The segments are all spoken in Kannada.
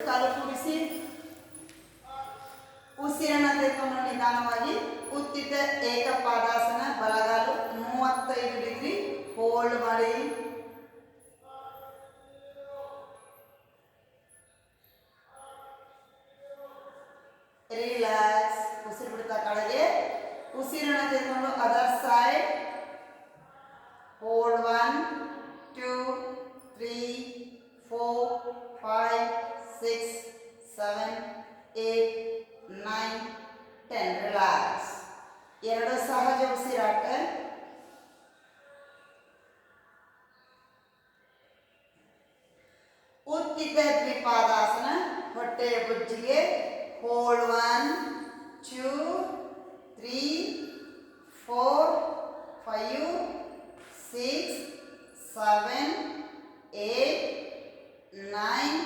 ಕಾಲು ಕೂಡಿಸಿ ಉಸಿರನ್ನು ತೆಗೆದುಕೊಂಡು ನಿಧಾನವಾಗಿ ಉತ್ತಿತ ಏಕಪಾದಾಸನ. ಬಲಗಾಲು 35 ಡಿಗ್ರಿ ಹೋಲ್ಡ್ ಮಾಡಿ. ರಿಲ್ಯಾಕ್ಸ್. ಉಸಿರು ಬಿಡ್ತಾ ಕೆಳಗೆ. ಉಸಿರನ್ನು ತೆಗೆದುಕೊಂಡು ಅದರ್ ಸೈಡ್. ಹೋಲ್ಡ್ 1 2 3 4 5 6 7 8 9 10. ರಿಲ್ಯಾಕ್ಸ್. ಎರಡು ಸಹಜ ಉಸಿರಾಟ. ಉತ್ತಿತ ದ್ವಿಪಾದಾಸನ. ಹೊಟ್ಟೆಯ ಬುಜ್ಜಿಗೆ. ಹೋಲ್ಡ್ 1 2 3 4 5 6 7 8 9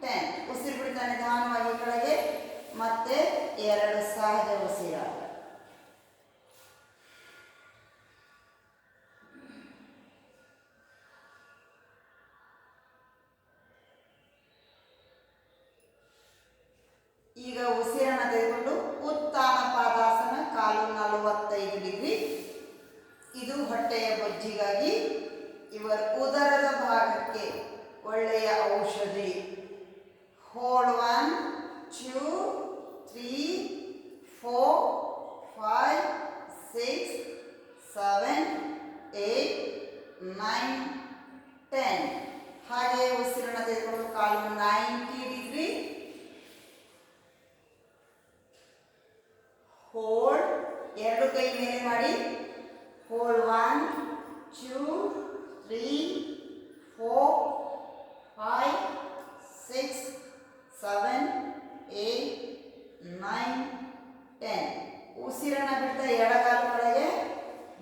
10. ಉಸಿರು ಬಿಡ್ತಾ ನಿಧಾನವಾಗಿ ಕೆಳಗೆ. ಮತ್ತೆ ಎರಡು ಸಹಜ ಉಸಿರಾಟ. ಈಗ ಉಸಿರನ್ನು ತೆಗೆದುಕೊಂಡು ಉತ್ಥಾನ ಪಾದಾಸನ. ಕಾಲು 45 ಡಿಗ್ರಿ. ಇದು ಹೊಟ್ಟೆಯ ಬೊಜ್ಜಿಗಾಗಿ, ಇವರ ಉದರದ ಭಾಗಕ್ಕೆ ಒಳ್ಳೆಯ ಔಷಧಿ. ಹೋಲ್ಡ್ 1 2 3 4 5 6 7 8 9 10. ಹಾಗೆ ಉಸಿರನ್ನು ತೆಗೆದುಕೊಂಡು ಕಾಲು 90 ಡಿಗ್ರಿ. ಹೋಲ್ಡ್. ಎರಡು ಕೈ ಮೇಲೆ ಮಾಡಿ. ಹೋಲ್ಡ್ 1 2 3 4 5 6 7 8 9 10. ಉಸಿರನ್ನು ಬಿಡ್ತಾ ಎಡಗಾಲು ಕೆಳಗೆ,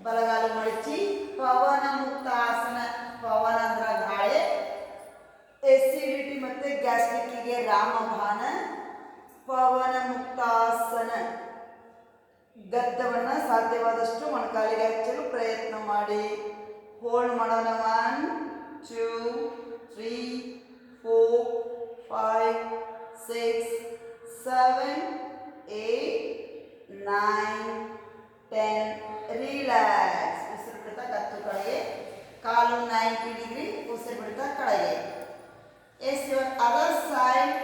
ಬಲಗಾಲು ಮಡಚಿ ಪವನ ಮುಕ್ತ ಆಸನ. ಪವನ ಅಂದ್ರೆ ಗಾಳಿ. ಎಸಿಡಿಟಿ ಮತ್ತು ಗ್ಯಾಸ್ಟ್ರಿಕ್ಕಿಗೆ ರಾಮಬಾಣ. ಪವನ ಮುಕ್ತಾಸನ. ಗದ್ದವನ್ನು ಸಾಧ್ಯವಾದಷ್ಟು ಮೊಣಕಾಲಿಗೆ ಹಚ್ಚಲು ಪ್ರಯತ್ನ ಮಾಡಿ. ಹೋಲ್ಡ್ ಮಾಡೋಣ. 1 2 3 4 5 6 7 8 9 10. ರಿಲ್ಯಾಕ್ಸ್. ಉಸಿರು ಬಿಡ್ತಾ ಕತ್ತು ಕೆಳಗೆ. ಕಾಲು 90 ಡಿಗ್ರಿ. ಉಸಿರು ಬಿಡ್ತಾ ಕೆಳಗೆ. Yes your other side.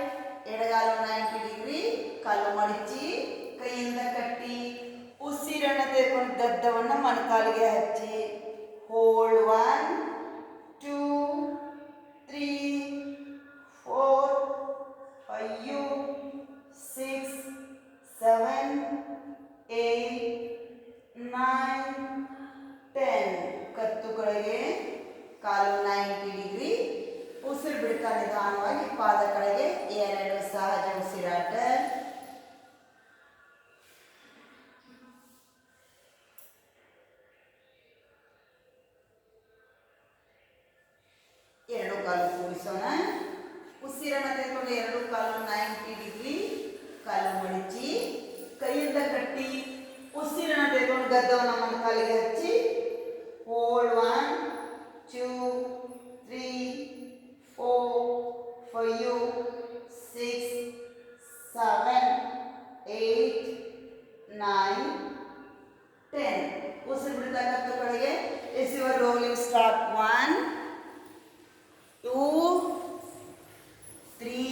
ಎಡಗಾಲು 90 ಡಿಗ್ರಿ. ಕಾಲು ಮಡಚಿ ಕೈಯಿಂದ ಕಟ್ಟಿ ಉಸಿರನ್ನು ತೆಗೆದುಕೊಂಡು ಗದ್ದವನ್ನು ಮೊಣಕಾಲಿಗೆ ಹಚ್ಚಿ. ಹೋಲ್ಡ್ 1 2 3 4 5 6 7 8 9 10. ಕತ್ತು ಕೆಳಗೆ. ಕಾಲು 90 ಡಿಗ್ರಿ. ಉಸಿರು ಬಿಡ್ತಾ ನಿಧಾನವಾಗಿ ಪಾದ ಕೆಳಗೆ. ಎರಡು ಸಹಜ ಉಸಿರಾಟ. ಎರಡು ಕಾಲು ಕೂಡಿಸೋಣ. ಉಸಿರನ್ನು ತೆಗೆದುಕೊಂಡು ಎರಡು ಕಾಲು 90 ಡಿಗ್ರಿ. ಕಾಲು ಮಡಚಿ ಕೈಯಿಂದ ಕಟ್ಟಿ ಉಸಿರನ್ನು ತೆಗೆದುಕೊಂಡು ಗದ್ದವನ್ನು ಮೊಣಕಾಲಿಗೆ ಹಚ್ಚಿ. ಹೋಲ್ಡ್ 1 2 3 4 5 6 7 8 9 10. ಉಸಿರು ಬಿಡ್ತಾ ಕತ್ತು ಕೆಳಗೆ. Yes your rolling start. 1 2 3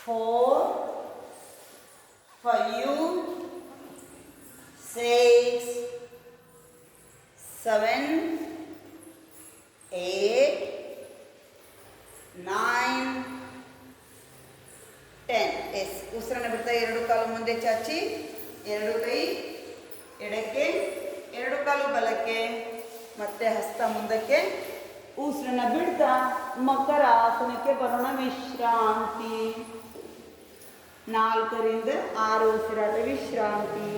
4 5 6 7 8 9 10. S. ಉಸಿರನ್ನು ಬಿಡ್ತಾ ಎರಡು ಕಾಲು ಮುಂದೆ ಚಾಚಿ, ಎರಡು ಕೈ ಎಡಕ್ಕೆ, ಎರಡು ಕಾಲು ಬಲಕ್ಕೆ, ಮತ್ತೆ ಹಸ್ತ ಮುಂದಕ್ಕೆ. ಉಸಿರನ್ನು ಬಿಡ್ತಾ ಮಕರಾಸನಕ್ಕೆ ಬರೋಣ. ವಿಶ್ರಾಂತಿ. 4 ರಿಂದ 6 ಉಸಿರಾಟ ವಿಶ್ರಾಂತಿ.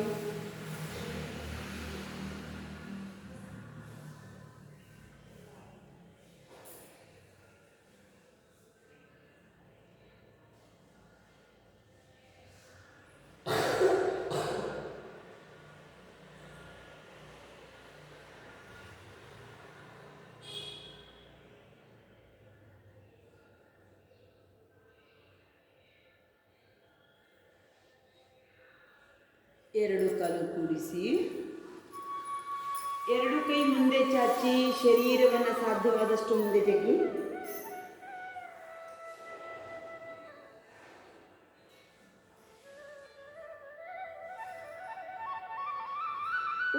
ಎರಡು ಕಾಲು ಕೂಡಿಸಿ, ಎರಡು ಕೈ ಮುಂದೆ ಚಾಚಿ ಶರೀರವನ್ನು ಸಾಧ್ಯವಾದಷ್ಟು ಮುಂದೆ ತೆಗಿ.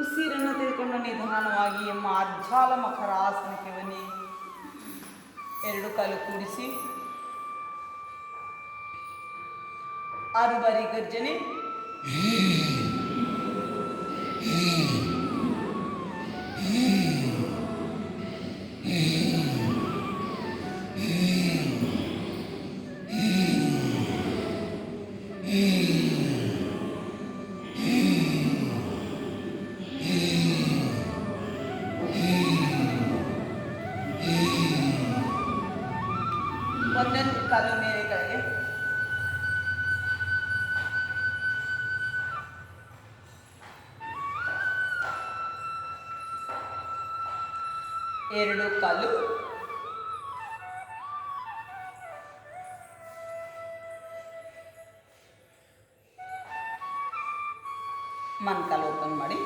ಉಸಿರನ್ನು ತೆಗೆದುಕೊಂಡು ನಿಧಾನವಾಗಿ ಮಾರ್ಜಾಲ ಮಕರಾಸನಕ್ಕೆ ಬನ್ನಿ. ಎರಡು ಕಾಲು ಕೂಡಿಸಿ 6 ಬಾರಿ ಗರ್ಜನೆ. ಒಂದೊಂದು ಕಾಲು ಮೇಲೆ ಕೆಳಗೆ. ಎರಡು ಕಾಲು ಮೊಣಕಾಲು ಓಪನ್ ಮಾಡಿ.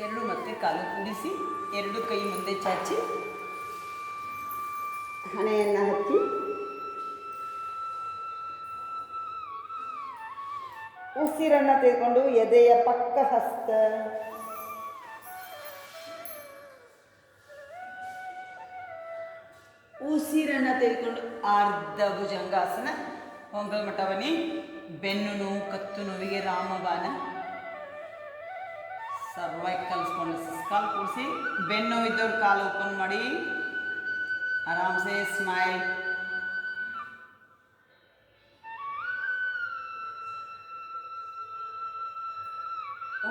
ಎರಡು ಮತ್ತೆ ಕಾಲು ಕೂಡಿಸಿ, ಎರಡು ಕೈ ಮುಂದೆ ಚಾಚಿ ಹಣೆಯನ್ನು ಹಚ್ಚಿ ಉಸಿರನ್ನು ತೆಗೆದುಕೊಂಡು ಎದೆಯ ಪಕ್ಕ ಹಸ್ತ. ಉಸಿರನ್ನು ತೆಗೆದುಕೊಂಡು ಅರ್ಧ ಭುಜಂಗಾಸನ. ಹೊಂಗಲ್ ಮಠ ಬನ್ನಿ. ಬೆನ್ನು ನೋವು, ಕತ್ತು ನೋವಿಗೆ ರಾಮಬಾಣ. ಸರ್ವೈಕಲ್ ಸ್ಪಾಂಡಿಲೈಸಿಸ್ ಕಾಲು ಕೂಡಿಸಿ. ಬೆನ್ನು ಇದ್ದವ್ರು ಕಾಲು ಓಪನ್ ಮಾಡಿ ಆರಾಮ್ಸೆ ಸ್ಮೈಲ್.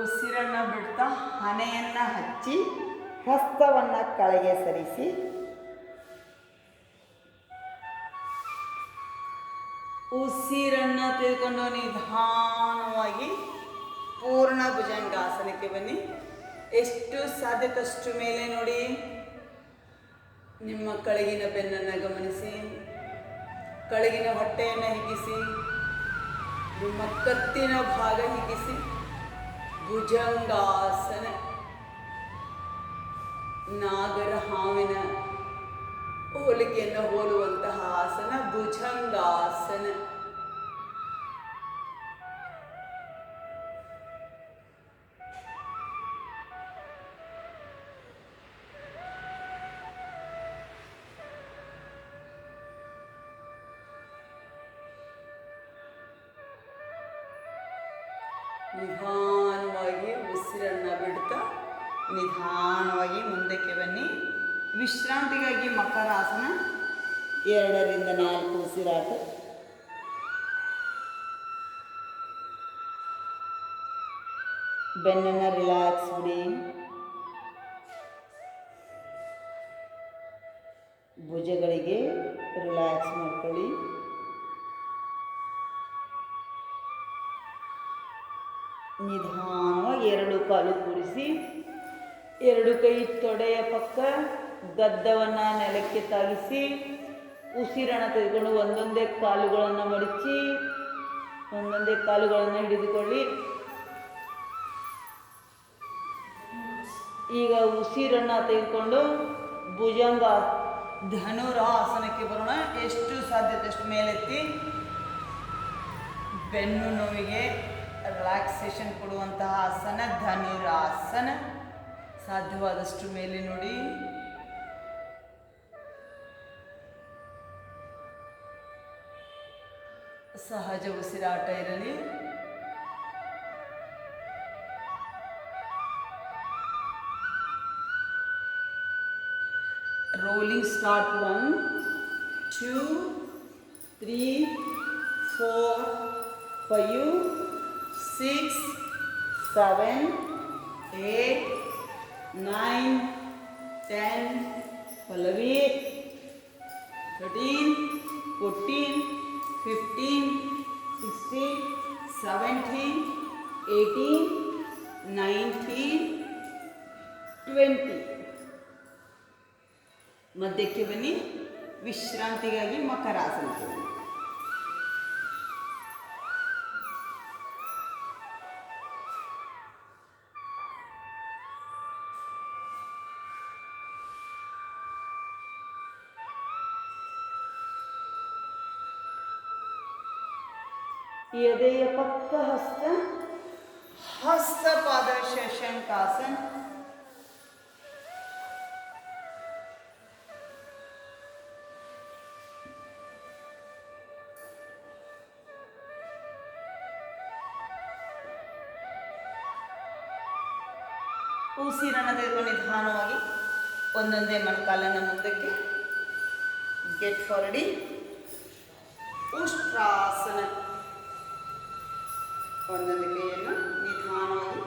ಉಸಿರನ್ನು ಬಿಡ್ತಾ ಹಣೆಯನ್ನು ಹಚ್ಚಿ ಹಸ್ತವನ್ನು ಕೆಳಗೆ ಸರಿಸಿ ಉಸಿರನ್ನು ತೆಗೆದುಕೊಂಡು ನಿಧಾನವಾಗಿ ಪೂರ್ಣ ಭುಜಂಗಾಸನಕ್ಕೆ ಬನ್ನಿ. ಎಷ್ಟು ಸಾಧ್ಯದಷ್ಟು ಮೇಲೆ ನೋಡಿ. ನಿಮ್ಮ ಕೆಳಗಿನ ಬೆನ್ನನ್ನು ಗಮನಿಸಿ, ಕೆಳಗಿನ ಹೊಟ್ಟೆಯನ್ನು ಹಿಗ್ಗಿಸಿ, ನಿಮ್ಮ ಕತ್ತಿನ ಭಾಗ ಹಿಗ್ಗಿಸಿ. ಭುಜಂಗಾಸನ, ನಾಗರ ಹಾವಿನ ಹೋಲಿಕೆಯನ್ನು ಹೋಲುವಂತಹ ಆಸನ ಭುಜಂಗಾಸನ. ನಿಧಾನವಾಗಿ ಉಸಿರನ್ನು ಬಿಡ್ತಾ ನಿಧಾನವಾಗಿ ಮುಂದಕ್ಕೆ ಬನ್ನಿ. ವಿಶ್ರಾಂತಿಗಾಗಿ ಮಕರಾಸನ 2 ರಿಂದ 4 ಉಸಿರಾಟ. ಬೆನ್ನನ್ನು ರಿಲ್ಯಾಕ್ಸ್ ಬಿಡಿ. ಭುಜಗಳಿಗೆ ರಿಲ್ಯಾಕ್ಸ್ ಮಾಡ್ಕೊಳ್ಳಿ. ನಿಧಾನವಾಗಿ 2 ಕಾಲು ಕೂರಿಸಿ, 2 ಕೈ ತೊಡೆಯ ಪಕ್ಕ ಗದ್ದವನ್ನು ನೆಲಕ್ಕೆ ತಾಗಿಸಿ ಉಸಿರನ್ನು ತೆಗೆದುಕೊಂಡು ಒಂದೊಂದೇ ಕಾಲುಗಳನ್ನು ಮಡಚಿ ಒಂದೊಂದೇ ಕಾಲುಗಳನ್ನು ಹಿಡಿದುಕೊಳ್ಳಿ. ಈಗ ಉಸಿರನ್ನು ತೆಗೆದುಕೊಂಡು ಭುಜಂಗ ಧನುರಾಸನಕ್ಕೆ ಬರೋಣ. ಎಷ್ಟು ಸಾಧ್ಯದಷ್ಟು ಮೇಲೆತ್ತಿ ಬೆನ್ನು ನೋವಿಗೆ ರಿಲ್ಯಾಕ್ಸೇಷನ್ ಕೊಡುವಂತಹ ಆಸನ ಧನುರಾಸನ. ಸಾಧ್ಯವಾದಷ್ಟು ಮೇಲೆ ನೋಡಿ. ಸಹಜ ಉಸಿರಾಟ ಇರಲಿ. Rolling start. 1 2 3 4 5 6 7 8 9 10 ಪಲ್ಲವಿ 13 14 15, 16, 17, 18, 19, 20. ಮಧ್ಯಕ್ಕೆ ಬನ್ನಿ. ವಿಶ್ರಾಂತಿಗಾಗಿ ಮಕರಾಸನಕ್ಕೆ ಬನ್ನಿ. ಎದೆಯ ಪಕ್ಕ ಹಸ್ತ, ಹಸ್ತಪಾದ ಶಶಂಕಾಸನ. ಉಸಿರನ್ನು ತೆಗೆದುಕೊಂಡು ನಿಧಾನವಾಗಿ ಒಂದೊಂದೇ ಮೊಣಕಾಲನ್ನು ಮುಂದಕ್ಕೆ. ಗೆಟ್ ಫಾರ್ವರ್ಡಿ. ಉಷ್ಟ್ರಾಸನ. ಒಂದೊಂದು ಕೈಯನ್ನು ನಿಧಾನವಾಗಿ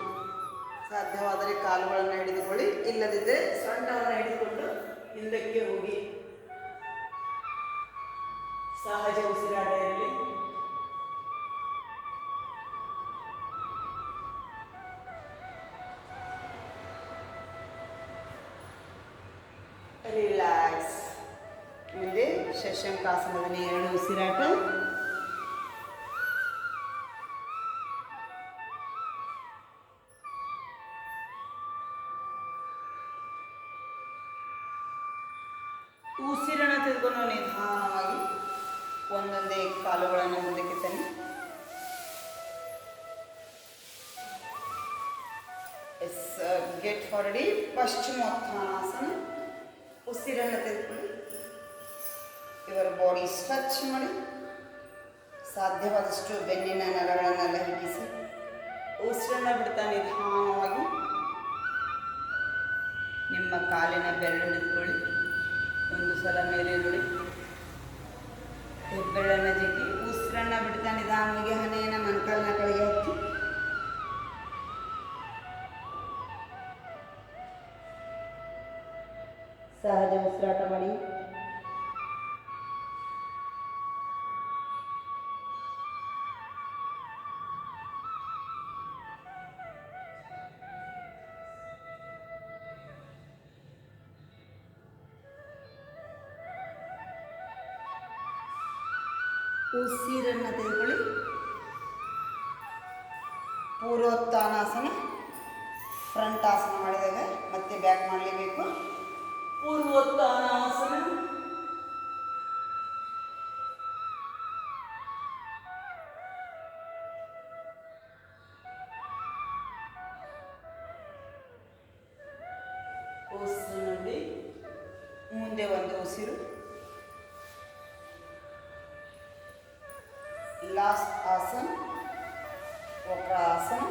ಸಾಧ್ಯವಾದರೆ ಕಾಲುಗಳನ್ನು ಹಿಡಿದುಕೊಳ್ಳಿ, ಇಲ್ಲದಿದ್ದರೆ ಸೊಂಟವನ್ನು ಹಿಡಿದುಕೊಂಡು ಹಿಂದಕ್ಕೆ ಹೋಗಿ. ಸಹಜ ಉಸಿರಾಟ ಇರಲಿ. ರಿಲ್ಯಾಕ್ಸ್. ಮುಂದೆ ಶಶಂಕಾಸನದಲ್ಲಿ 2 ಉಸಿರಾಟ. ಉಸಿರನ್ನು ತೆಗೆದುಕೊಂಡು ನಿಧಾನವಾಗಿ ಒಂದೊಂದೇ ಕಾಲುಗಳನ್ನು ಮುಂದಕ್ಕೆ ತನ್ನಿ. ಗೆಟ್ ಫಾರ್ವರ್ಡಿ. ಪಶ್ಚಿಮೋತ್ಥಾನಾಸನ. ಉಸಿರನ್ನು ತೆಗೆದುಕೊಳ್ಳಿ. ಇವರ ಬಾಡಿ ಸ್ಟ್ರೆಚ್ ಮಾಡಿ. ಸಾಧ್ಯವಾದಷ್ಟು ಬೆನ್ನಿನ ನರಗಳನ್ನೆಲ್ಲ ಹಿಗ್ಗಿಸಿ ಉಸಿರನ್ನು ಬಿಡ್ತಾ ನಿಧಾನವಾಗಿ ನಿಮ್ಮ ಕಾಲಿನ ಬೆರಳು ಹಿಡಿದುಕೊಳ್ಳಿ. ಒಂದು ಸಲ ಮೇಲೆ ನೋಡಿ, ಹೆಬ್ಬೆರಳನ್ನು ಜಗ್ಗಿ ಉಸಿರನ್ನು ಬಿಡ್ತಾ ನಿಧಾನವಾಗಿ ಹಣೆಯನ್ನು ಮೊಣಕಾಲಿನ ಕೆಳಗೆ ಹಚ್ಚಿ. ಸಹಜ ಉಸಿರಾಟ ಮಾಡಿ. ಉಸಿರನ್ನು ತೆಗೆದುಕೊಳ್ಳಿ. ಪೂರ್ವೋತ್ಥಾನಾಸನ. ಫ್ರಂಟ್ ಆಸನ ಮಾಡಿದಾಗ ಮತ್ತೆ ಬ್ಯಾಕ್ ಮಾಡಲೇಬೇಕು. ಪೂರ್ವೋತ್ಥಾನಾಸನ. ಉಸಿರಿನಲ್ಲಿ ಮುಂದೆ ಒಂದು ಉಸಿರು. ಲಾಸ್ಟ್ ಆಸನ ವಕ್ರಾಸನ.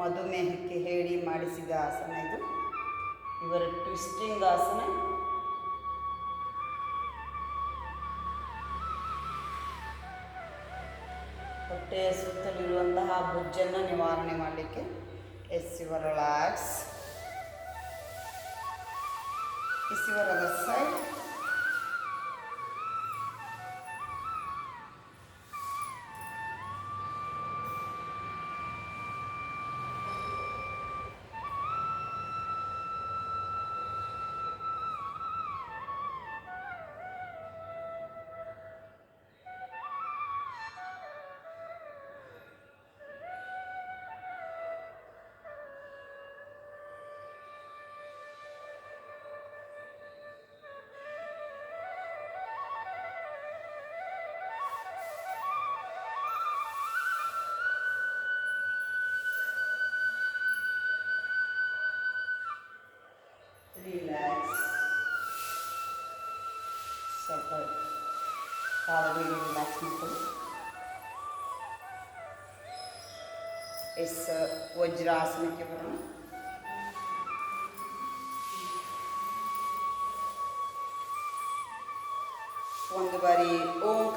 ಮಧುಮೇಹಕ್ಕೆ ಹೇಳಿ ಮಾಡಿಸಿದ ಆಸನ ಇದು. ಇವರ ಟ್ವಿಸ್ಟಿಂಗ್ ಆಸನ. ಹೊಟ್ಟೆಯ ಸುತ್ತಲಿರುವಂತಹ ಬೊಜ್ಜನ್ನು ನಿವಾರಣೆ ಮಾಡಲಿಕ್ಕೆ. ಇವರ ರಿಲ್ಯಾಕ್ಸ್. ಇವರ ಅದರ್ ಸೈಡ್. ರಿಲ್ಯಾಕ್ಸ್. ಸ್ವಲ್ಪ ಕಾಲುಗಳಿಗೆ ರಿಲ್ಯಾಕ್ಸ್ ಮಾಡ್ಕೊಳ್ಳಿ. ವಜ್ರಾಸನಕ್ಕೆ ಬರೋಣ. ಒಂದು ಬಾರಿ ಓಂ